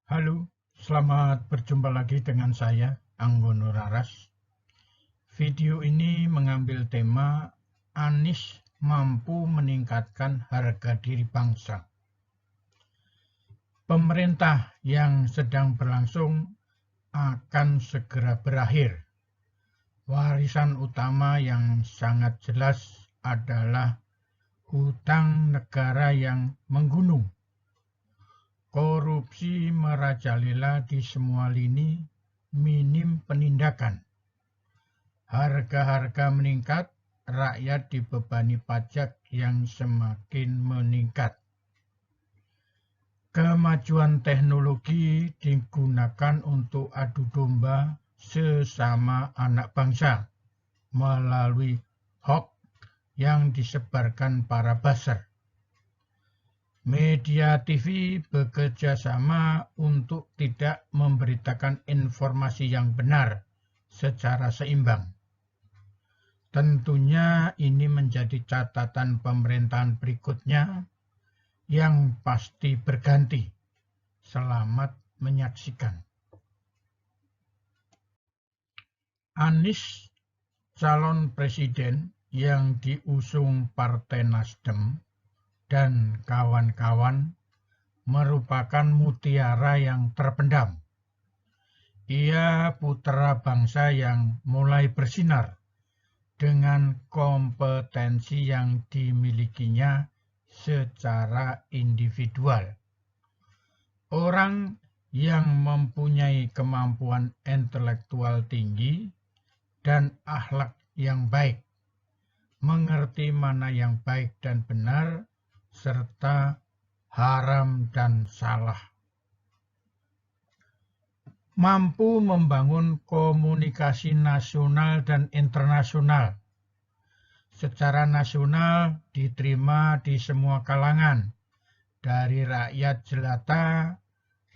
Halo, selamat berjumpa lagi dengan saya, Anggono Raras. Video ini mengambil tema Anies mampu meningkatkan harga diri bangsa. Pemerintah yang sedang berlangsung akan segera berakhir. Warisan utama yang sangat jelas adalah hutang negara yang menggunung. Korupsi merajalela di semua lini, minim penindakan. Harga-harga meningkat, rakyat dibebani pajak yang semakin meningkat. Kemajuan teknologi digunakan untuk adu domba sesama anak bangsa melalui hoax yang disebarkan para buzzer. Media TV bekerja sama untuk tidak memberitakan informasi yang benar secara seimbang. Tentunya ini menjadi catatan pemerintahan berikutnya yang pasti berganti. Selamat menyaksikan. Anies, calon presiden yang diusung Partai Nasdem dan kawan-kawan merupakan mutiara yang terpendam. Ia putra bangsa yang mulai bersinar dengan kompetensi yang dimilikinya secara individual. Orang yang mempunyai kemampuan intelektual tinggi dan akhlak yang baik, mengerti mana yang baik dan benar, serta haram dan salah. Mampu membangun komunikasi nasional dan internasional. Secara nasional diterima di semua kalangan, dari rakyat jelata,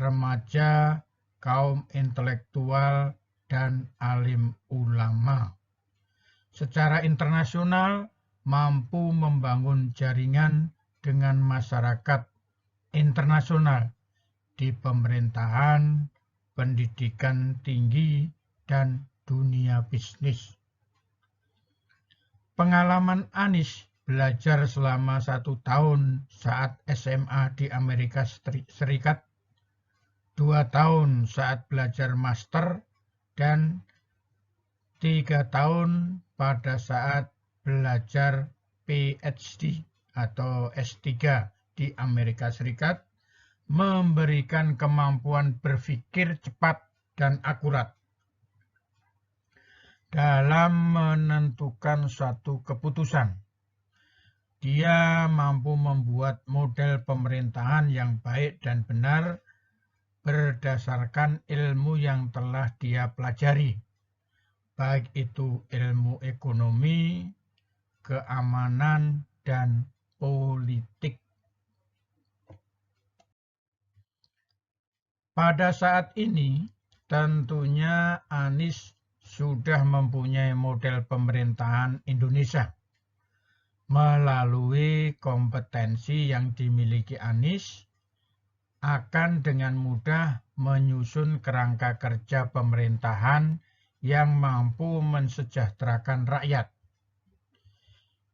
remaja, kaum intelektual, dan alim ulama. Secara internasional mampu membangun jaringan dengan masyarakat internasional di pemerintahan, pendidikan tinggi, dan dunia bisnis. Pengalaman Anies belajar selama 1 tahun saat SMA di Amerika Serikat, 2 tahun saat belajar master, dan 3 tahun pada saat belajar PhD atau S3 di Amerika Serikat, memberikan kemampuan berpikir cepat dan akurat dalam menentukan suatu keputusan. Dia mampu membuat model pemerintahan yang baik dan benar berdasarkan ilmu yang telah dia pelajari, baik itu ilmu ekonomi, keamanan, dan politik. Pada saat ini, tentunya Anies sudah mempunyai model pemerintahan Indonesia. Melalui kompetensi yang dimiliki Anies, akan dengan mudah menyusun kerangka kerja pemerintahan yang mampu mensejahterakan rakyat.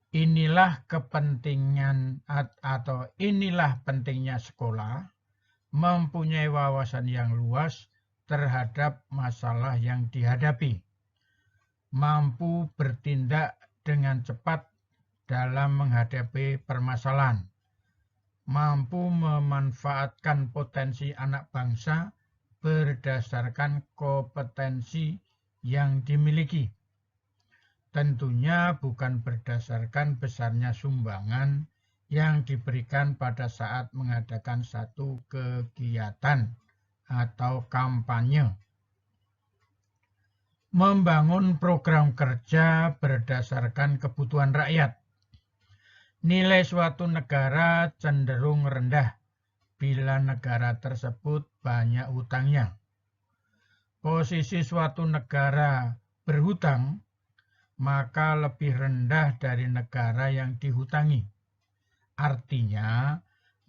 Inilah pentingnya sekolah, mempunyai wawasan yang luas terhadap masalah yang dihadapi, mampu bertindak dengan cepat dalam menghadapi permasalahan, mampu memanfaatkan potensi anak bangsa berdasarkan kompetensi yang dimiliki. Tentunya bukan berdasarkan besarnya sumbangan yang diberikan pada saat mengadakan satu kegiatan atau kampanye. Membangun program kerja berdasarkan kebutuhan rakyat. Nilai suatu negara cenderung rendah bila negara tersebut banyak hutangnya. Posisi suatu negara berhutang maka lebih rendah dari negara yang dihutangi. Artinya,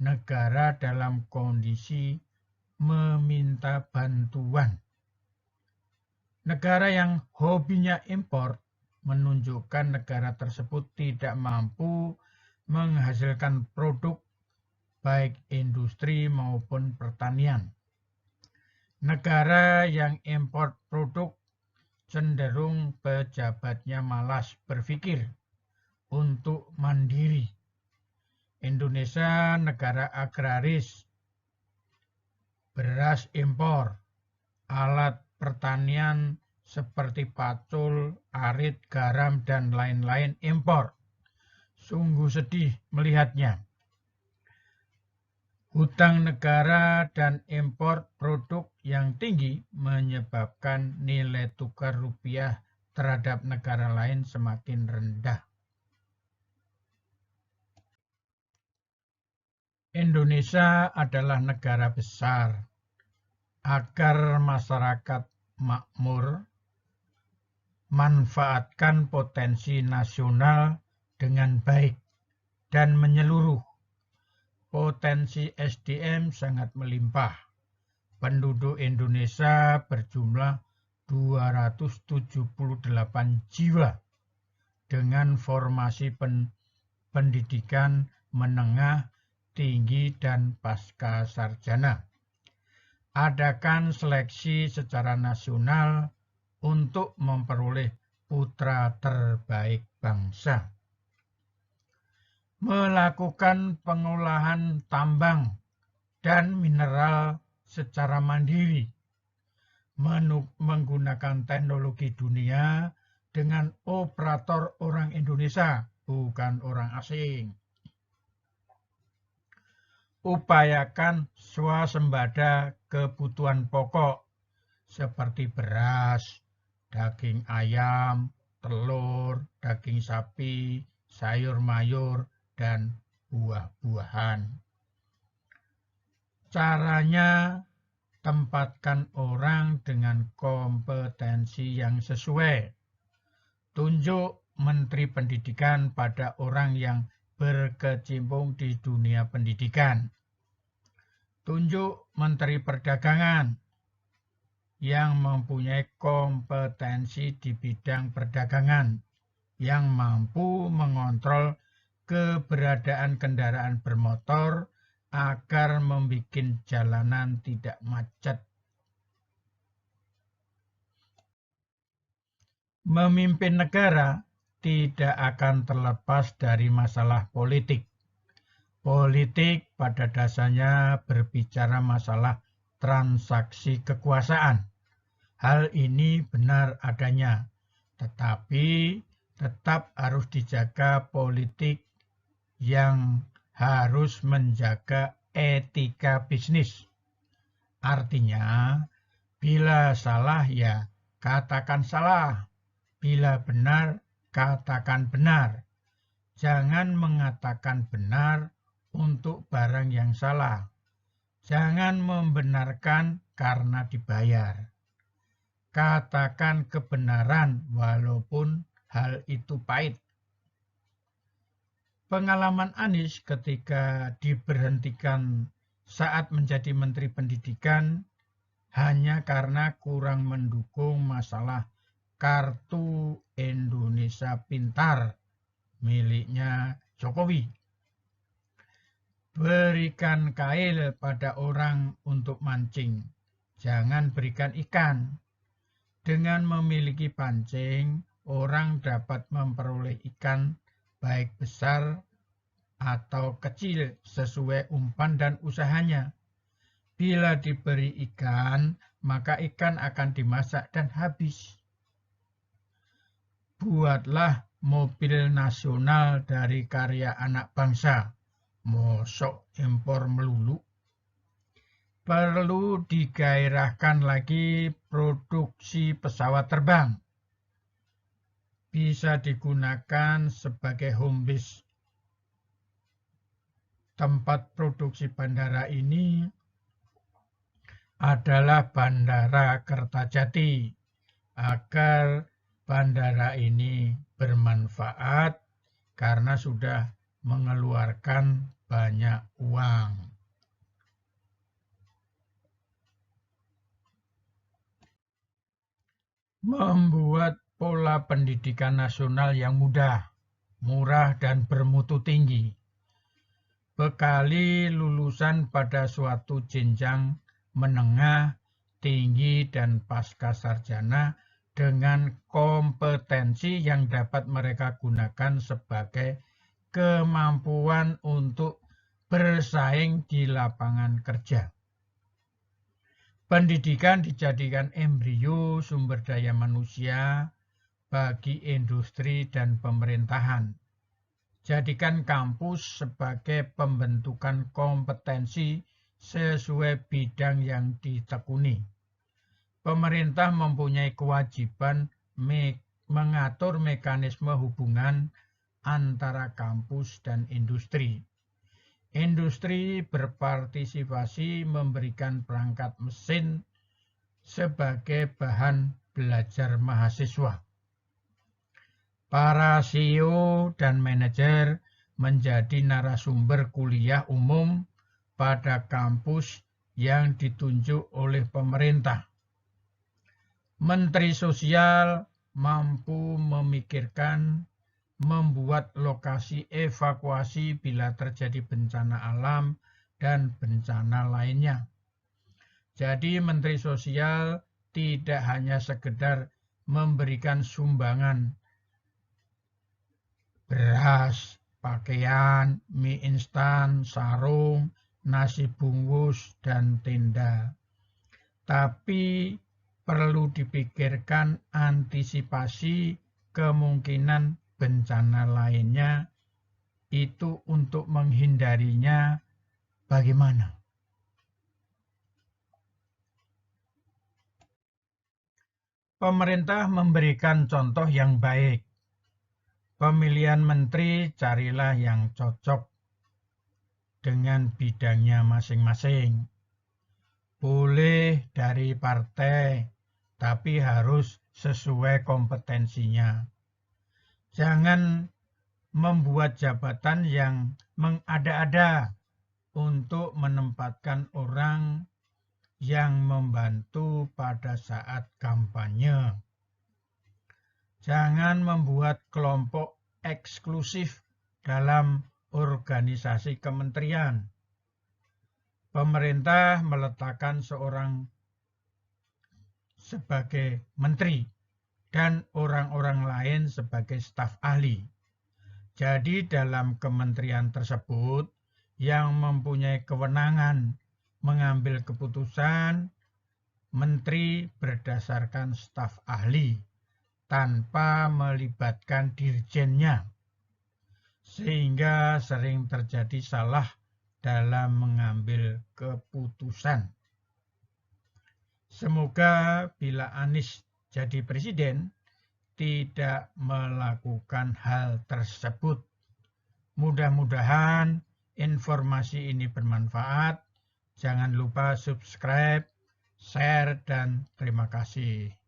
negara dalam kondisi meminta bantuan. Negara yang hobinya impor menunjukkan negara tersebut tidak mampu menghasilkan produk baik industri maupun pertanian. Negara yang impor produk cenderung pejabatnya malas berpikir untuk mandiri. Indonesia negara agraris, beras impor, alat pertanian seperti pacul, arit, garam, dan lain-lain impor. Sungguh sedih melihatnya. Hutang negara dan impor produk yang tinggi menyebabkan nilai tukar rupiah terhadap negara lain semakin rendah. Indonesia adalah negara besar. Agar masyarakat makmur, manfaatkan potensi nasional dengan baik dan menyeluruh. Potensi SDM sangat melimpah. Penduduk Indonesia berjumlah 278 jiwa dengan formasi pendidikan menengah, tinggi, dan pasca sarjana. Adakan seleksi secara nasional untuk memperoleh putra terbaik bangsa. Melakukan pengolahan tambang dan mineral secara mandiri, menggunakan teknologi dunia dengan operator orang Indonesia, bukan orang asing. Upayakan swasembada kebutuhan pokok seperti beras, daging ayam, telur, daging sapi, sayur mayur, dan buah-buahan. Caranya, tempatkan orang dengan kompetensi yang sesuai. Tunjuk Menteri Pendidikan pada orang yang berkecimpung di dunia pendidikan. Tunjuk Menteri Perdagangan yang mempunyai kompetensi di bidang perdagangan, yang mampu mengontrol keberadaan kendaraan bermotor agar membuat jalanan tidak macet. Memimpin negara tidak akan terlepas dari masalah politik. Politik pada dasarnya berbicara masalah transaksi kekuasaan. Hal ini benar adanya, tetapi tetap harus dijaga politik yang harus menjaga etika bisnis. Artinya, bila salah ya katakan salah, bila benar katakan benar. Jangan mengatakan benar untuk barang yang salah. Jangan membenarkan karena dibayar. Katakan kebenaran walaupun hal itu pahit. Pengalaman Anies ketika diberhentikan saat menjadi Menteri Pendidikan hanya karena kurang mendukung masalah Kartu Indonesia Pintar miliknya Jokowi. Berikan kail pada orang untuk mancing, jangan berikan ikan. Dengan memiliki pancing, orang dapat memperoleh ikan baik besar atau kecil sesuai umpan dan usahanya. Bila diberi ikan, maka ikan akan dimasak dan habis. Buatlah mobil nasional dari karya anak bangsa. Mosok impor melulu. Perlu digairahkan lagi produksi pesawat terbang. Bisa digunakan sebagai home base. Tempat produksi bandara ini adalah Bandara Kertajati. Agar bandara ini bermanfaat karena sudah mengeluarkan banyak uang. membuat pola pendidikan nasional yang mudah, murah, dan bermutu tinggi. Bekali lulusan pada suatu jenjang menengah, tinggi, dan pasca sarjana dengan kompetensi yang dapat mereka gunakan sebagai kemampuan untuk bersaing di lapangan kerja. Pendidikan dijadikan embrio sumber daya manusia bagi industri dan pemerintahan. Jadikan kampus sebagai pembentukan kompetensi sesuai bidang yang ditekuni. Pemerintah mempunyai kewajiban mengatur mekanisme hubungan antara kampus dan industri. Industri berpartisipasi memberikan perangkat mesin sebagai bahan belajar mahasiswa. Para CEO dan manajer menjadi narasumber kuliah umum pada kampus yang ditunjuk oleh pemerintah. Menteri Sosial mampu memikirkan membuat lokasi evakuasi bila terjadi bencana alam dan bencana lainnya. Jadi Menteri Sosial tidak hanya sekedar memberikan sumbangan beras, pakaian, mie instan, sarung, nasi bungkus, dan tenda. Tapi perlu dipikirkan antisipasi kemungkinan bencana lainnya, itu untuk menghindarinya bagaimana? Pemerintah memberikan contoh yang baik. Pemilihan menteri carilah yang cocok dengan bidangnya masing-masing. Boleh dari partai, tapi harus sesuai kompetensinya. Jangan membuat jabatan yang mengada-ada untuk menempatkan orang yang membantu pada saat kampanye. Jangan membuat kelompok eksklusif dalam organisasi kementerian. Pemerintah meletakkan seorang sebagai menteri dan orang-orang lain sebagai staf ahli. Jadi dalam kementerian tersebut yang mempunyai kewenangan mengambil keputusan, menteri berdasarkan staf ahli tanpa melibatkan dirjennya, sehingga sering terjadi salah dalam mengambil keputusan. Semoga bila Anies jadi presiden, tidak melakukan hal tersebut. Mudah-mudahan informasi ini bermanfaat. Jangan lupa subscribe, share, dan terima kasih.